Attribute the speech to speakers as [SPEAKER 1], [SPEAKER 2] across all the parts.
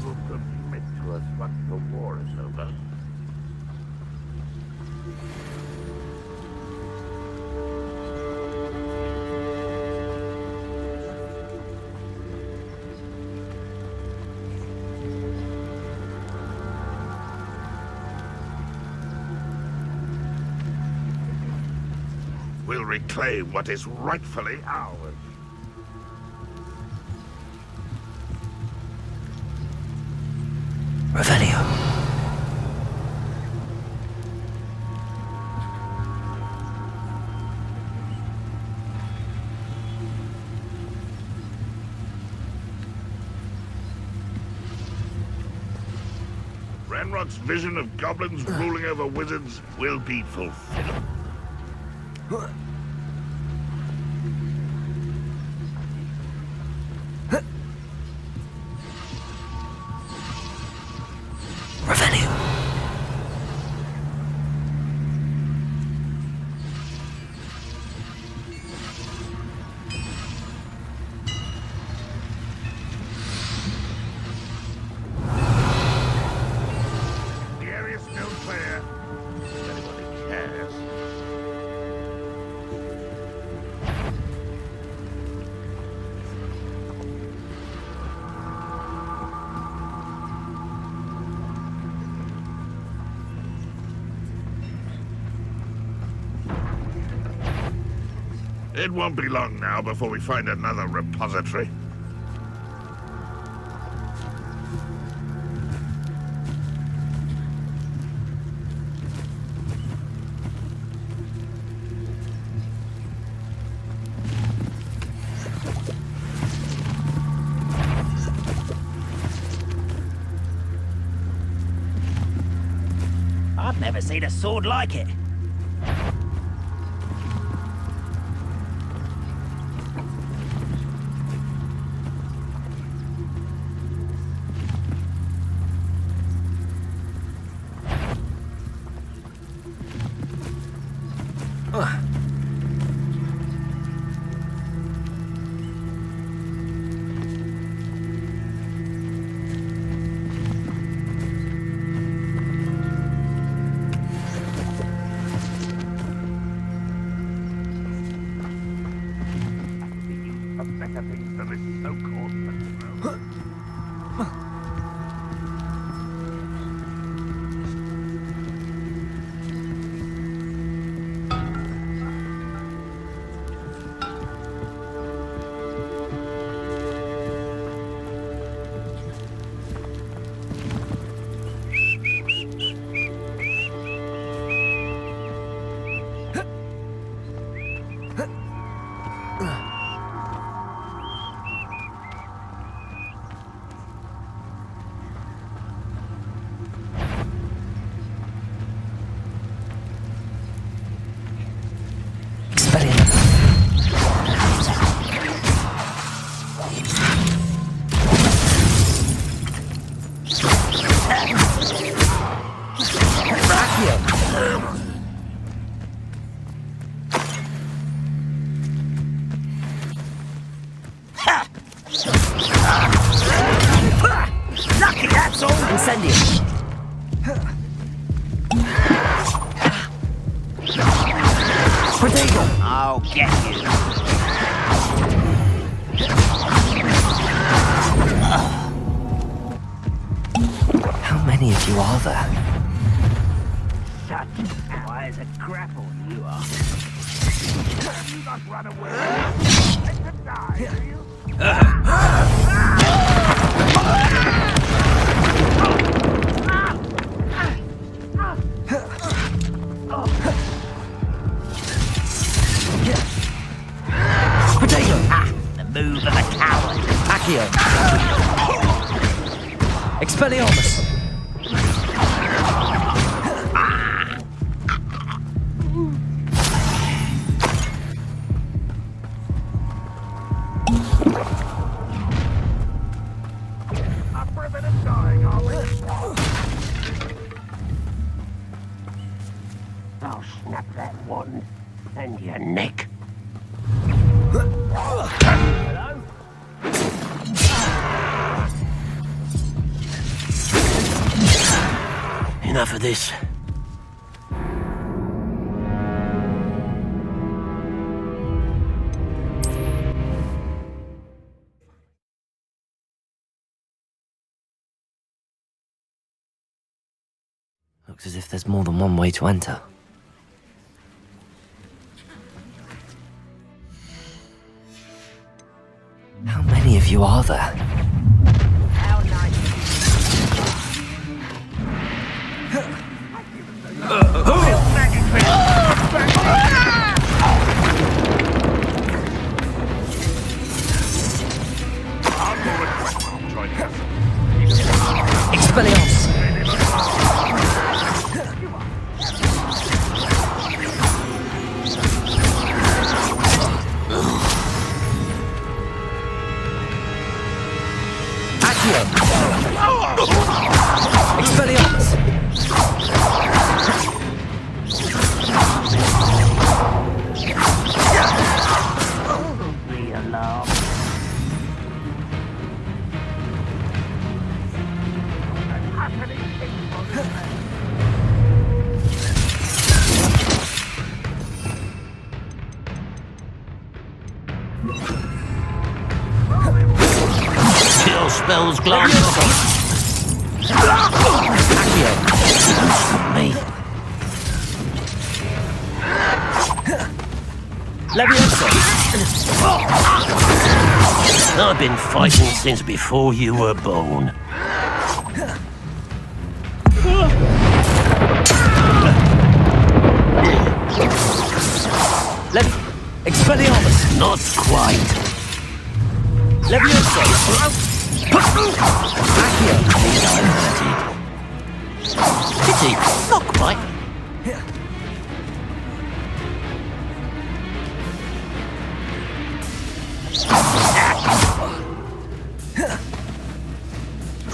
[SPEAKER 1] Will commit to us once the war is over. We'll reclaim what is rightfully ours.
[SPEAKER 2] Revelio.
[SPEAKER 1] Ranrock's vision of goblins ruling over wizards will be fulfilled.
[SPEAKER 2] Revelio.
[SPEAKER 1] The area's still clear. If anybody cares. It won't be long now before we find another repository.
[SPEAKER 3] I've never seen a sword like it.
[SPEAKER 1] Better things than this so-called festival.
[SPEAKER 3] Lucky that's all.
[SPEAKER 2] Incendio. Potato.
[SPEAKER 3] I'll get you.
[SPEAKER 2] How many of you are there?
[SPEAKER 3] Such why is a grapple you are.
[SPEAKER 1] You not run away. Let them die, do you?
[SPEAKER 2] Potato.
[SPEAKER 3] Ah, the move of a coward.
[SPEAKER 2] Accio. Expelliarmus.
[SPEAKER 1] Up for a bit of dying, are we?
[SPEAKER 3] I'll snap that wand and your neck. Hello?
[SPEAKER 4] Enough of this.
[SPEAKER 2] Looks as if there's more than one way to enter. How many of you are there?
[SPEAKER 3] How nice.
[SPEAKER 2] Expelliarmus! Accio! Expelliarmus!
[SPEAKER 3] The alarm.
[SPEAKER 4] Kill spells glance
[SPEAKER 2] Accio!
[SPEAKER 4] me.
[SPEAKER 2] Leviosa!
[SPEAKER 4] I've been fighting since before you were born.
[SPEAKER 2] Expelliarmus!
[SPEAKER 4] Not quite.
[SPEAKER 2] Leviosa! Accio!
[SPEAKER 4] Pity, not quite.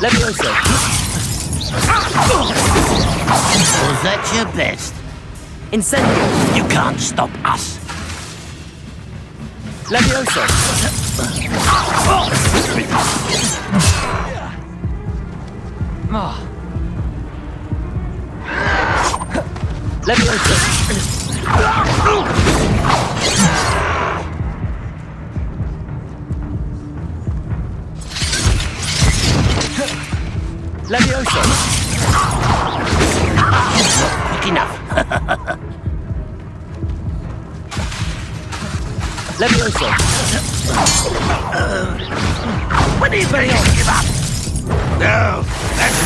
[SPEAKER 2] Leviosa!
[SPEAKER 4] Was that your best?
[SPEAKER 2] Incendio!
[SPEAKER 4] You can't stop us.
[SPEAKER 2] Leviosa! Leviosa! Leviosa!
[SPEAKER 4] Quick enough.
[SPEAKER 2] Leviosa!
[SPEAKER 4] When are you going to give up?
[SPEAKER 1] No, that's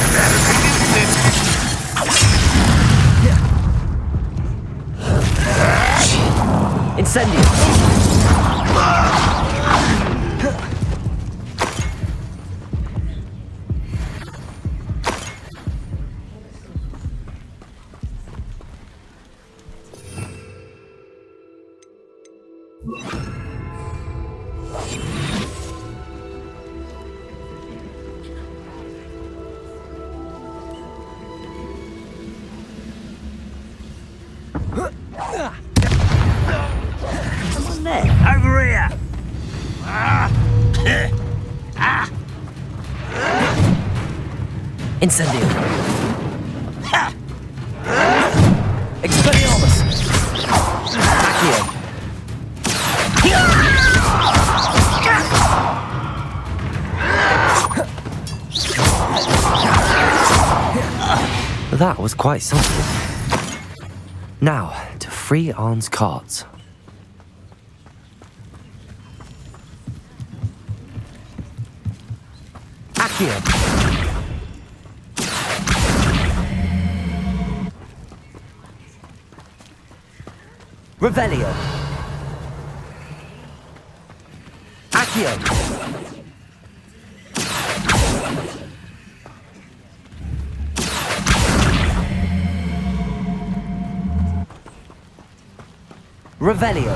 [SPEAKER 2] Incendio!
[SPEAKER 3] Over here!
[SPEAKER 2] Incendio! Expelliarmus! Accio! That was quite something. Now, to free Arn's cards. Accio! Revelio! Accio! Revelio!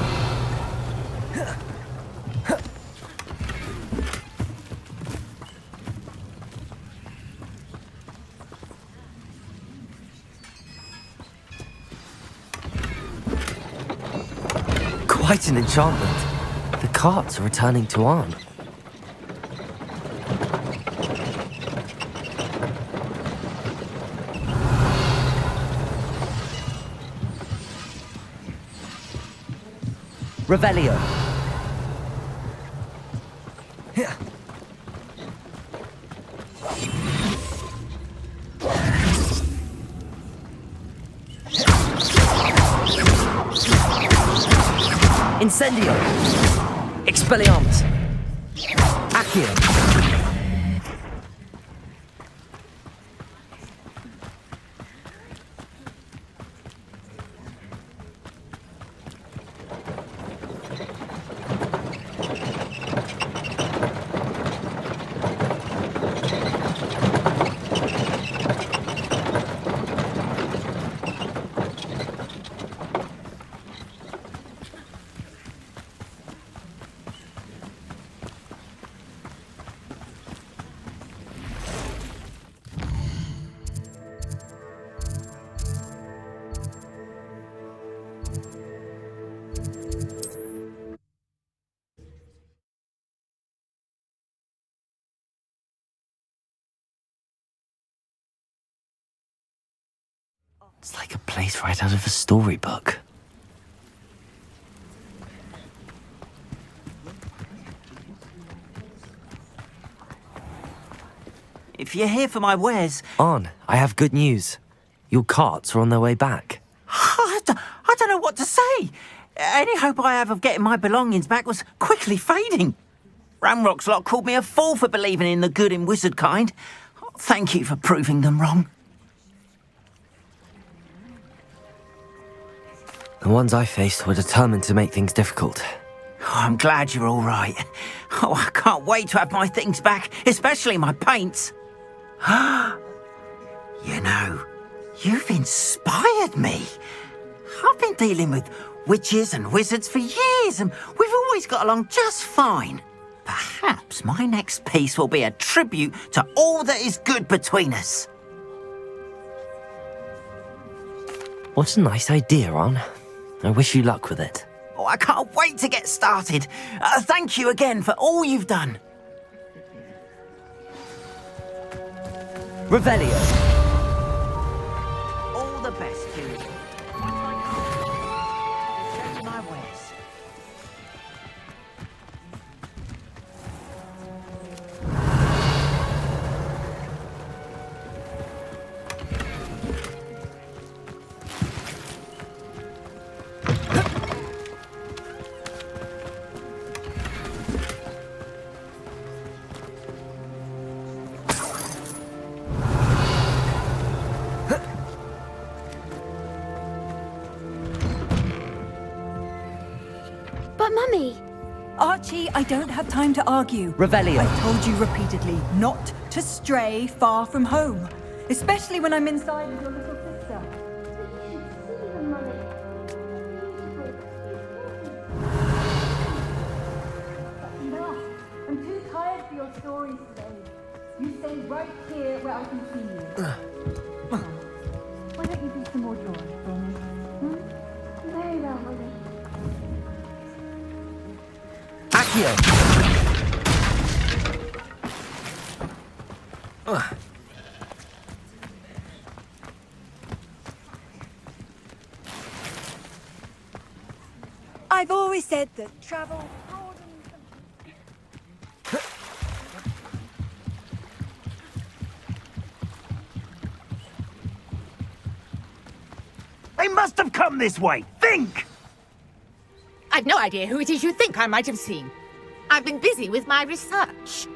[SPEAKER 2] Quite an enchantment. The carts are returning to Arn. Revelio. Incendio. Expelliarmus. Accio. It's like a place right out of a storybook.
[SPEAKER 3] If you're here for my wares...
[SPEAKER 2] Arn, I have good news. Your carts are on their way back.
[SPEAKER 3] I don't know what to say. Any hope I have of getting my belongings back was quickly fading. Ramrock's lot called me a fool for believing in the good in wizard kind. Thank you for proving them wrong.
[SPEAKER 2] The ones I faced were determined to make things difficult.
[SPEAKER 3] Oh, I'm glad you're all right. Oh, I can't wait to have my things back, especially my paints. You know, you've inspired me. I've been dealing with witches and wizards for years, and we've always got along just fine. Perhaps my next piece will be a tribute to all that is good between us.
[SPEAKER 2] What a nice idea, Arn. I wish you luck with it.
[SPEAKER 3] Oh, I can't wait to get started. Thank you again for all you've done.
[SPEAKER 2] Revelio.
[SPEAKER 3] All the best to you. Send my wares.
[SPEAKER 5] But Mummy...
[SPEAKER 6] Archie, I don't have time to argue.
[SPEAKER 2] Revelio.
[SPEAKER 6] I've told you repeatedly not to stray far from home, especially when I'm inside with your little sister.
[SPEAKER 5] But you should see them, Mummy.
[SPEAKER 6] That's enough. I'm too tired for your stories today. You stay right here where I can see you. Why don't you do some more drawing for me?
[SPEAKER 5] Very well, Mummy.
[SPEAKER 2] Accio.
[SPEAKER 6] I've always said that travel broadens and...
[SPEAKER 7] They must have come this way. Think!
[SPEAKER 8] I've no idea who it is you think I might have seen. I've been busy with my research.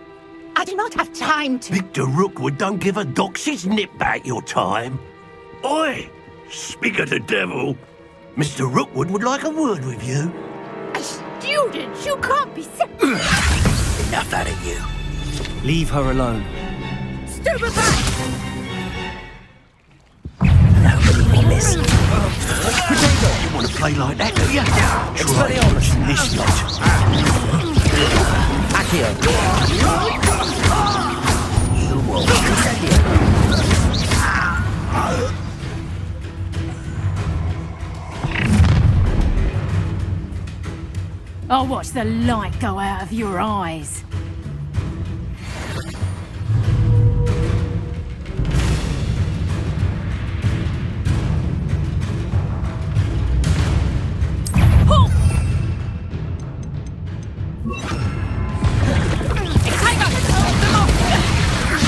[SPEAKER 8] I do not have time to...
[SPEAKER 4] Victor Rookwood don't give a doxy's nip back your time. Oi! Speak of the devil. Mr. Rookwood would like a word with you.
[SPEAKER 8] A student? You can't be sick.
[SPEAKER 4] Enough out of you.
[SPEAKER 2] Leave her alone.
[SPEAKER 8] Stupefy!
[SPEAKER 4] Nobody will listen. You want to play like that, do you? Try using this lot.
[SPEAKER 2] Accio.
[SPEAKER 4] You will.
[SPEAKER 6] I'll watch the light go out of your eyes.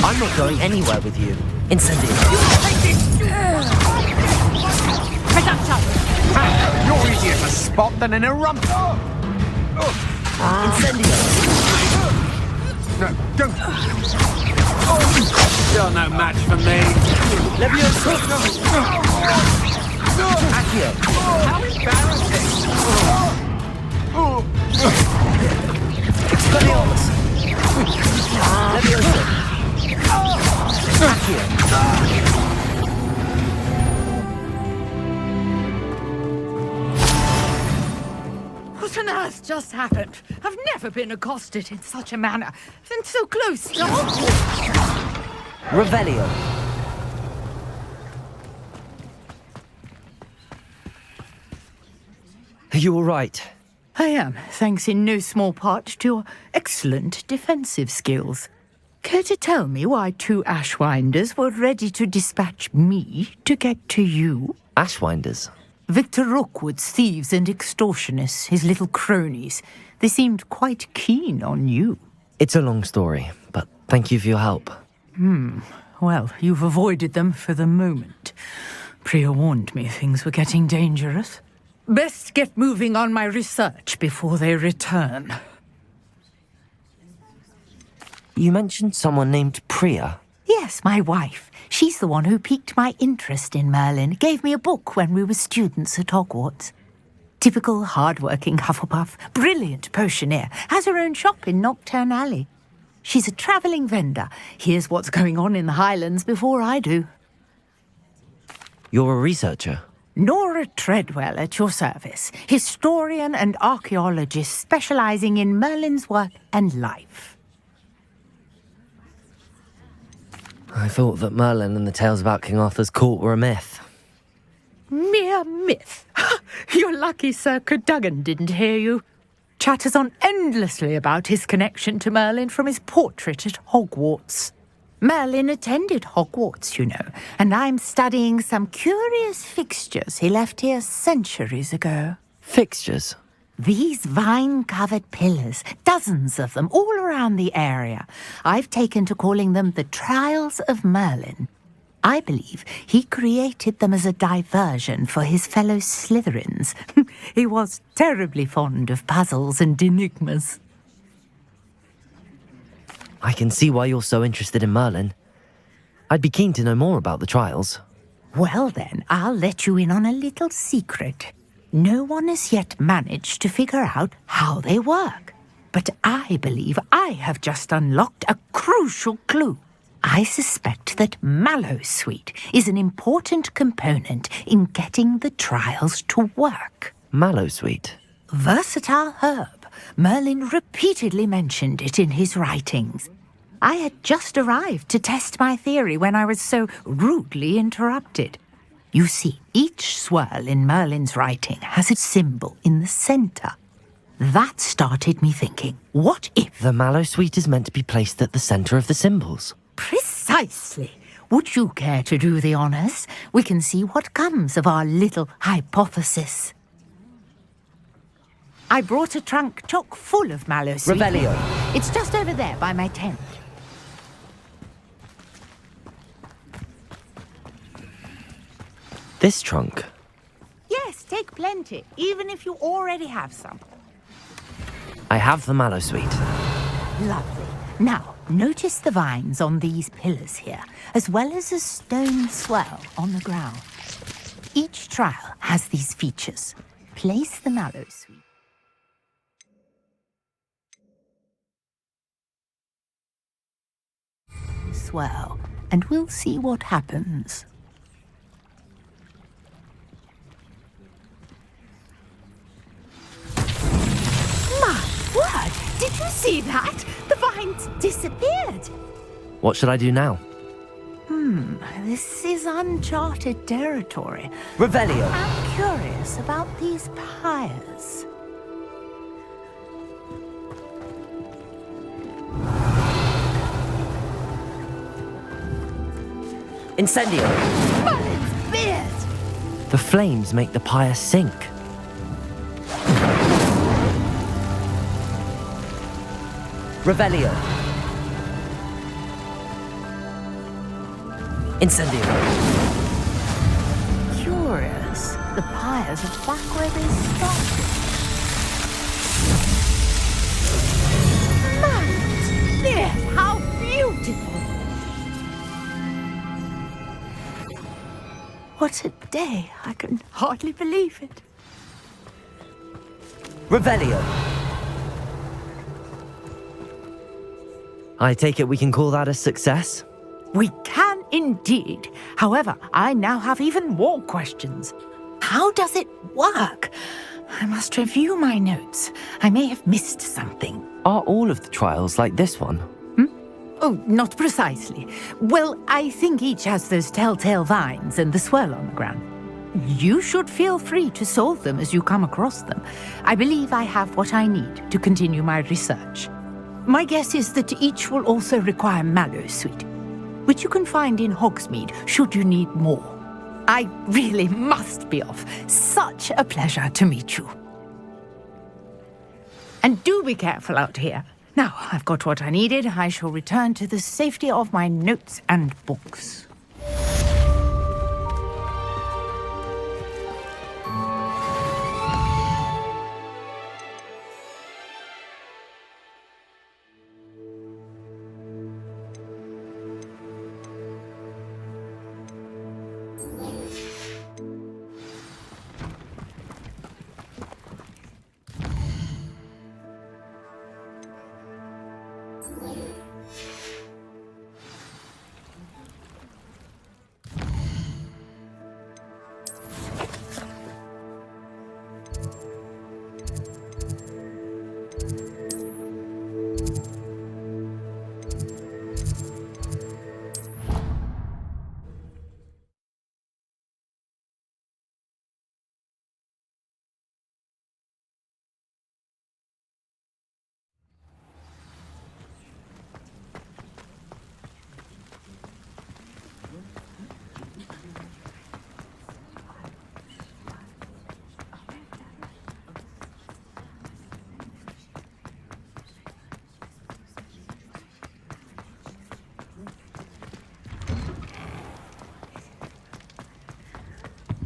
[SPEAKER 2] I'm not going anywhere with you. Incendio.
[SPEAKER 9] You're easier to spot than an eruptor.
[SPEAKER 2] Incendio.
[SPEAKER 9] No, don't. You're no match for me.
[SPEAKER 2] Leviosa. Accio.
[SPEAKER 9] How embarrassing.
[SPEAKER 2] Expelliarmus. Leviosa. Accio.
[SPEAKER 8] What on earth just happened? I've never been accosted in such a manner, and so close to Hogwarts.
[SPEAKER 2] Revelio. Are you all right?
[SPEAKER 8] I am, thanks in no small part to your excellent defensive skills. Care to tell me why 2 Ashwinders were ready to dispatch me to get to you?
[SPEAKER 2] Ashwinders.
[SPEAKER 8] Victor Rookwood's thieves and extortionists, his little cronies. They seemed quite keen on you.
[SPEAKER 2] It's a long story, but thank you for your help.
[SPEAKER 8] Well, you've avoided them for the moment. Priya warned me things were getting dangerous. Best get moving on my research before they return.
[SPEAKER 2] You mentioned someone named Priya.
[SPEAKER 8] Yes, my wife. She's the one who piqued my interest in Merlin, gave me a book when we were students at Hogwarts. Typical hard-working Hufflepuff, brilliant potioneer, has her own shop in Nocturne Alley. She's a travelling vendor, hears what's going on in the Highlands before I do.
[SPEAKER 2] You're a researcher.
[SPEAKER 8] Nora Treadwell at your service, historian and archaeologist specialising in Merlin's work and life.
[SPEAKER 2] I thought that Merlin and the tales about King Arthur's court were a myth.
[SPEAKER 8] Mere myth. You're lucky Sir Cadogan didn't hear you. Chatters on endlessly about his connection to Merlin from his portrait at Hogwarts. Merlin attended Hogwarts, you know, and I'm studying some curious fixtures he left here centuries ago.
[SPEAKER 2] Fixtures?
[SPEAKER 8] These vine-covered pillars, dozens of them, all around the area. I've taken to calling them the Trials of Merlin. I believe he created them as a diversion for his fellow Slytherins. He was terribly fond of puzzles and enigmas.
[SPEAKER 2] I can see why you're so interested in Merlin. I'd be keen to know more about the trials.
[SPEAKER 8] Well then, I'll let you in on a little secret. No one has yet managed to figure out how they work. But I believe I have just unlocked a crucial clue. I suspect that Mallowsweet is an important component in getting the trials to work.
[SPEAKER 2] Mallowsweet?
[SPEAKER 8] Versatile herb. Merlin repeatedly mentioned it in his writings. I had just arrived to test my theory when I was so rudely interrupted. You see, each swirl in Merlin's writing has a symbol in the centre. That started me thinking, what if...
[SPEAKER 2] The Mallowsweet is meant to be placed at the centre of the symbols.
[SPEAKER 8] Precisely. Would you care to do the honours? We can see what comes of our little hypothesis. I brought a trunk chock full of Mallowsweet.
[SPEAKER 2] Revelio.
[SPEAKER 8] It's just over there by my tent.
[SPEAKER 2] This trunk?
[SPEAKER 8] Yes, take plenty, even if you already have some.
[SPEAKER 2] I have the Mallowsweet.
[SPEAKER 8] Lovely. Now, notice the vines on these pillars here, as well as a stone swirl on the ground. Each trial has these features. Place the Mallowsweet. Swirl, and we'll see what happens. My word! Did you see that? The vines disappeared.
[SPEAKER 2] What should I do now?
[SPEAKER 8] This is uncharted territory.
[SPEAKER 2] Revelio.
[SPEAKER 8] I'm curious about these pyres.
[SPEAKER 2] Incendio!
[SPEAKER 8] Merlin's beard!
[SPEAKER 2] The flames make the pyre sink. Revelio. Incendio.
[SPEAKER 8] Curious. The pyres are back where they started. Merlin's beard! How beautiful! What a day. I can hardly believe it.
[SPEAKER 2] Revelio. I take it we can call that a success?
[SPEAKER 8] We can indeed. However, I now have even more questions. How does it work? I must review my notes. I may have missed something.
[SPEAKER 2] Are all of the trials like this one?
[SPEAKER 8] Oh, not precisely. Well, I think each has those telltale vines and the swirl on the ground. You should feel free to solve them as you come across them. I believe I have what I need to continue my research. My guess is that each will also require mallow sweet, which you can find in Hogsmeade should you need more. I really must be off. Such a pleasure to meet you. And do be careful out here. Now, I've got what I needed. I shall return to the safety of my notes and books.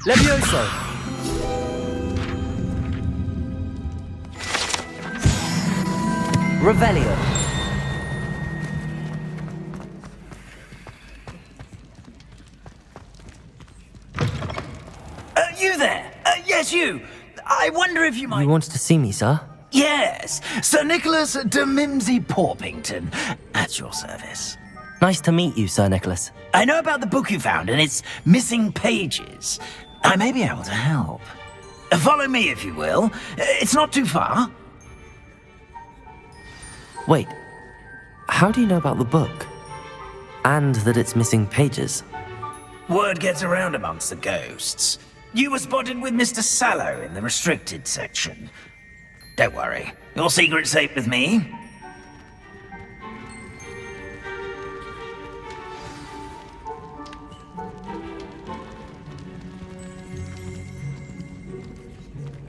[SPEAKER 2] Levioso! Revelio.
[SPEAKER 3] You there? Yes, you. I wonder if you might...
[SPEAKER 2] You wanted to see me, sir?
[SPEAKER 3] Yes, Sir Nicholas de Mimsy Porpington. At your service.
[SPEAKER 2] Nice to meet you, Sir Nicholas.
[SPEAKER 3] I know about the book you found and its missing pages. I may be able to help. Follow me, if you will. It's not too far.
[SPEAKER 2] Wait, how do you know about the book? And that it's missing pages?
[SPEAKER 3] Word gets around amongst the ghosts. You were spotted with Mr. Sallow in the restricted section. Don't worry, your secret's safe with me.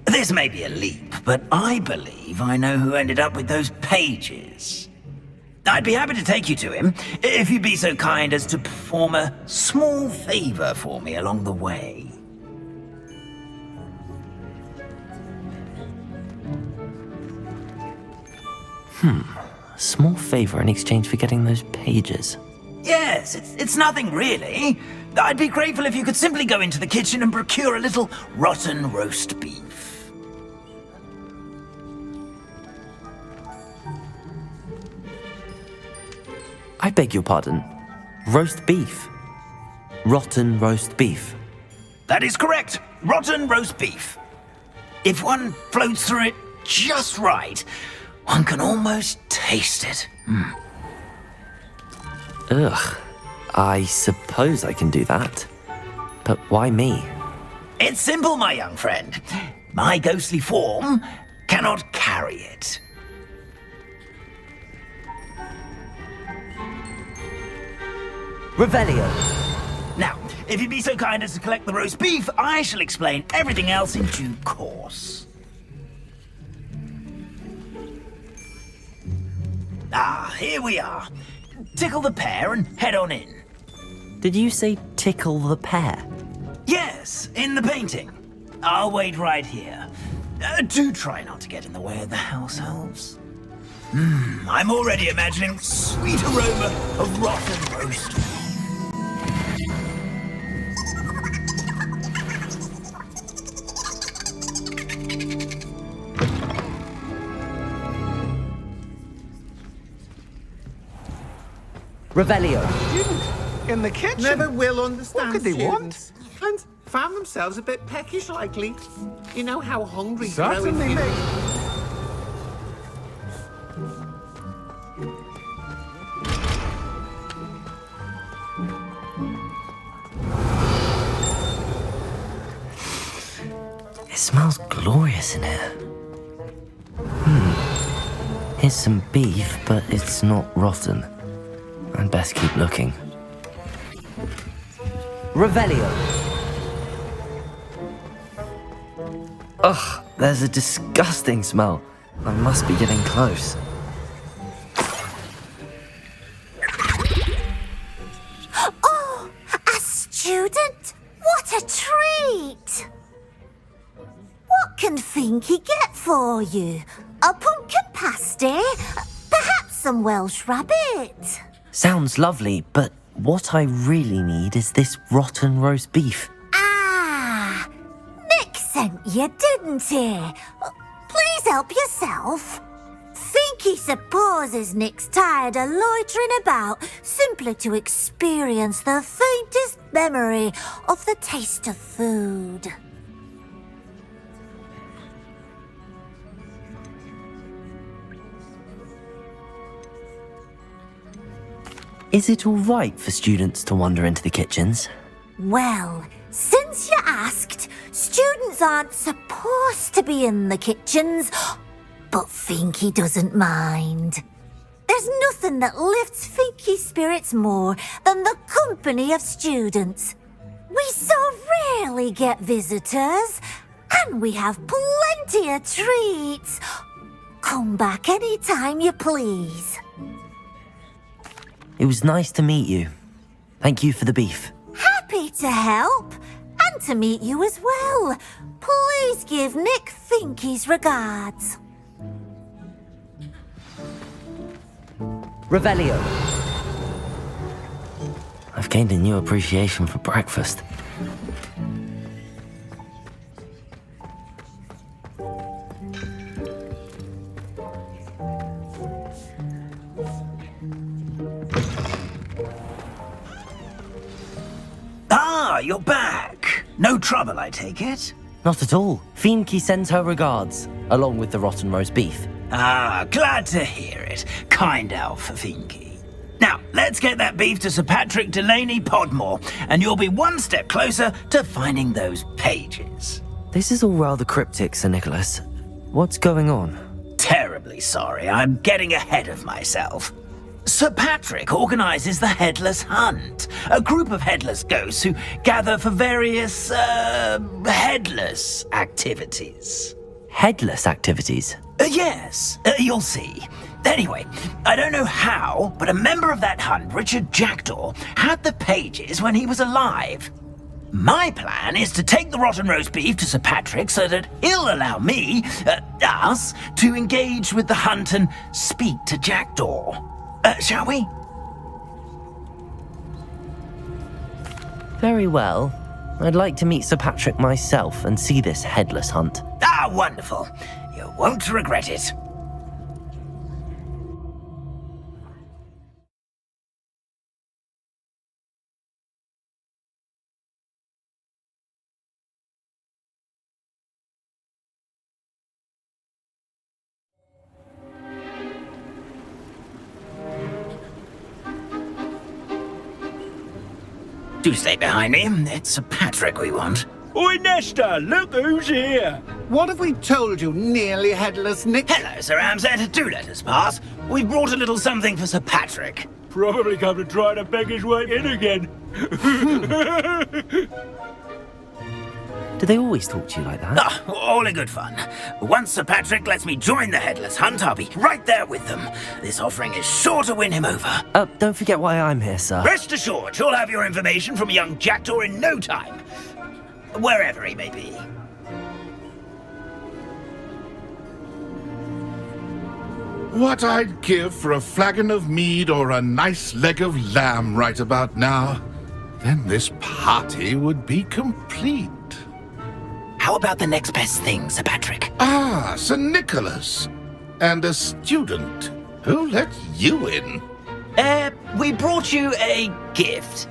[SPEAKER 3] This may be a leap, but I believe I know who ended up with those pages. I'd be happy to take you to him, if you'd be so kind as to perform a small favor for me along the way.
[SPEAKER 2] A small favor in exchange for getting those pages.
[SPEAKER 3] Yes, it's nothing really. I'd be grateful if you could simply go into the kitchen and procure a little rotten roast beef.
[SPEAKER 2] I beg your pardon. Roast beef. Rotten roast beef.
[SPEAKER 3] That is correct. Rotten roast beef. If one floats through it just right, one can almost taste it.
[SPEAKER 2] Ugh. I suppose I can do that. But why me?
[SPEAKER 3] It's simple, my young friend. My ghostly form cannot carry it.
[SPEAKER 2] Revelio.
[SPEAKER 7] if you'd be so kind as to collect the roast beef, I shall explain everything else in due course. Ah, here we are. Tickle the pear and head on in.
[SPEAKER 2] Did you say tickle the pear?
[SPEAKER 7] Yes, in the painting. I'll wait right here. Do try not to get in the way of the house elves. I'm already imagining sweet aroma of rotten roast.
[SPEAKER 2] Revelio.
[SPEAKER 9] In the kitchen?
[SPEAKER 10] Never will understand
[SPEAKER 9] What could they
[SPEAKER 10] students. And found themselves a bit peckish likely. You know how hungry
[SPEAKER 9] Certainly,
[SPEAKER 10] growing
[SPEAKER 9] mate.
[SPEAKER 2] It smells glorious in here. Here's some beef, but it's not rotten. I'd best keep looking. Revelio. Ugh, there's a disgusting smell. I must be getting close.
[SPEAKER 5] Oh, a student? What a treat! What can Finky get for you? A pumpkin pasty? Perhaps some Welsh rabbit?
[SPEAKER 2] Sounds lovely, but what I really need is this rotten roast beef.
[SPEAKER 5] Ah, Nick sent you, didn't he? Please help yourself. Finky supposes Nick's tired of loitering about simply to experience the faintest memory of the taste of food.
[SPEAKER 2] Is it all right for students to wander into the kitchens?
[SPEAKER 5] Well, since you asked, students aren't supposed to be in the kitchens, but Finky doesn't mind. There's nothing that lifts Finky's spirits more than the company of students. We so rarely get visitors, and we have plenty of treats. Come back any time you please.
[SPEAKER 2] It was nice to meet you. Thank you for the beef.
[SPEAKER 5] Happy to help, and to meet you as well. Please give Nick Finky's regards.
[SPEAKER 2] Revelio. I've gained a new appreciation for breakfast.
[SPEAKER 7] Ah, you're back. No trouble, I take it?
[SPEAKER 2] Not at all. Finky sends her regards, along with the rotten roast beef.
[SPEAKER 7] Ah, glad to hear it. Kind elf, Finky. Now, let's get that beef to Sir Patrick Delaney Podmore, and you'll be one step closer to finding those pages.
[SPEAKER 2] This is all rather cryptic, Sir Nicholas. What's going on?
[SPEAKER 7] Terribly sorry, I'm getting ahead of myself. Sir Patrick organises the Headless Hunt, a group of headless ghosts who gather for various, headless activities.
[SPEAKER 2] Headless activities?
[SPEAKER 7] Yes, you'll see. Anyway, I don't know how, but a member of that hunt, Richard Jackdaw, had the pages when he was alive. My plan is to take the rotten roast beef to Sir Patrick so that he'll allow me, us, to engage with the hunt and speak to Jackdaw. Shall we?
[SPEAKER 2] Very well. I'd like to meet Sir Patrick myself and see this headless hunt.
[SPEAKER 7] Ah, wonderful. You won't regret it. Do stay behind me. It's Sir Patrick we want.
[SPEAKER 11] Oi, Nesta, look who's here.
[SPEAKER 10] What have we told you, nearly headless Nick?
[SPEAKER 7] Hello, Sir Ramsed. Do let us pass. We've brought a little something for Sir Patrick.
[SPEAKER 11] Probably come to try to beg his way in again.
[SPEAKER 2] Do they always talk to you like that?
[SPEAKER 7] Ah, all in good fun. Once Sir Patrick lets me join the Headless Hunt, I'll be right there with them. This offering is sure to win him over.
[SPEAKER 2] Don't forget why I'm here, sir.
[SPEAKER 7] Rest assured, you'll have your information from a young jackdaw in no time. Wherever he may be.
[SPEAKER 1] What I'd give for a flagon of mead or a nice leg of lamb right about now. Then this party would be complete.
[SPEAKER 7] How about the next best thing, Sir Patrick?
[SPEAKER 1] Ah, Sir Nicholas. And a student. Who let you in?
[SPEAKER 7] We brought you a gift.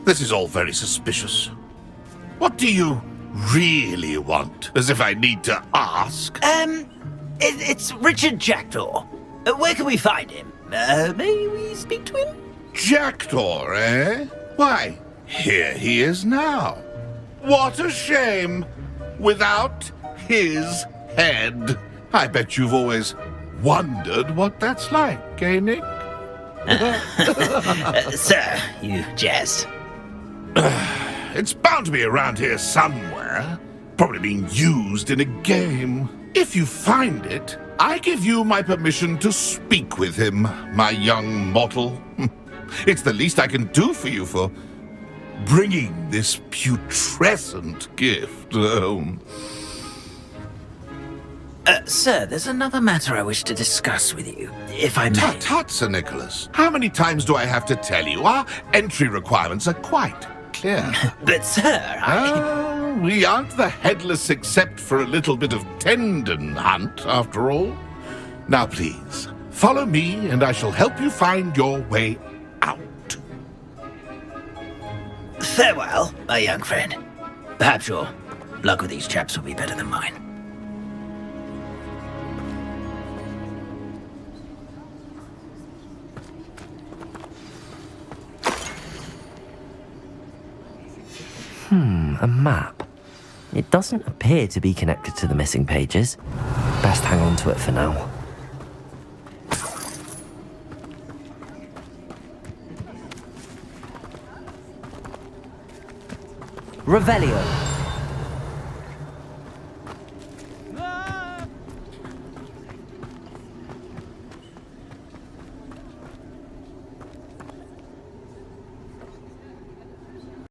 [SPEAKER 1] This is all very suspicious. What do you really want? As if I need to ask.
[SPEAKER 7] It's Richard Jackdaw. Where can we find him? May we speak to him?
[SPEAKER 1] Jackdaw, eh? Why, here he is now. What a shame. Without his head. I bet you've always wondered what that's like, eh, Nick?
[SPEAKER 7] Sir, you jest.
[SPEAKER 1] It's bound to be around here somewhere. Probably being used in a game. If you find it, I give you my permission to speak with him, my young mortal. It's the least I can do for you for bringing this putrescent gift home.
[SPEAKER 7] Sir, there's another matter I wish to discuss with you, if I may.
[SPEAKER 1] Tut, tut, Sir Nicholas. How many times do I have to tell you? Our entry requirements are quite clear.
[SPEAKER 7] But, sir,
[SPEAKER 1] we aren't the Headless except for a little bit of tendon hunt, after all. Now, please, follow me, and I shall help you find your way out.
[SPEAKER 7] Farewell, my young friend. Perhaps your luck with these chaps will be better than mine.
[SPEAKER 2] A map. It doesn't appear to be connected to the missing pages. Best hang on to it for now. Revelio.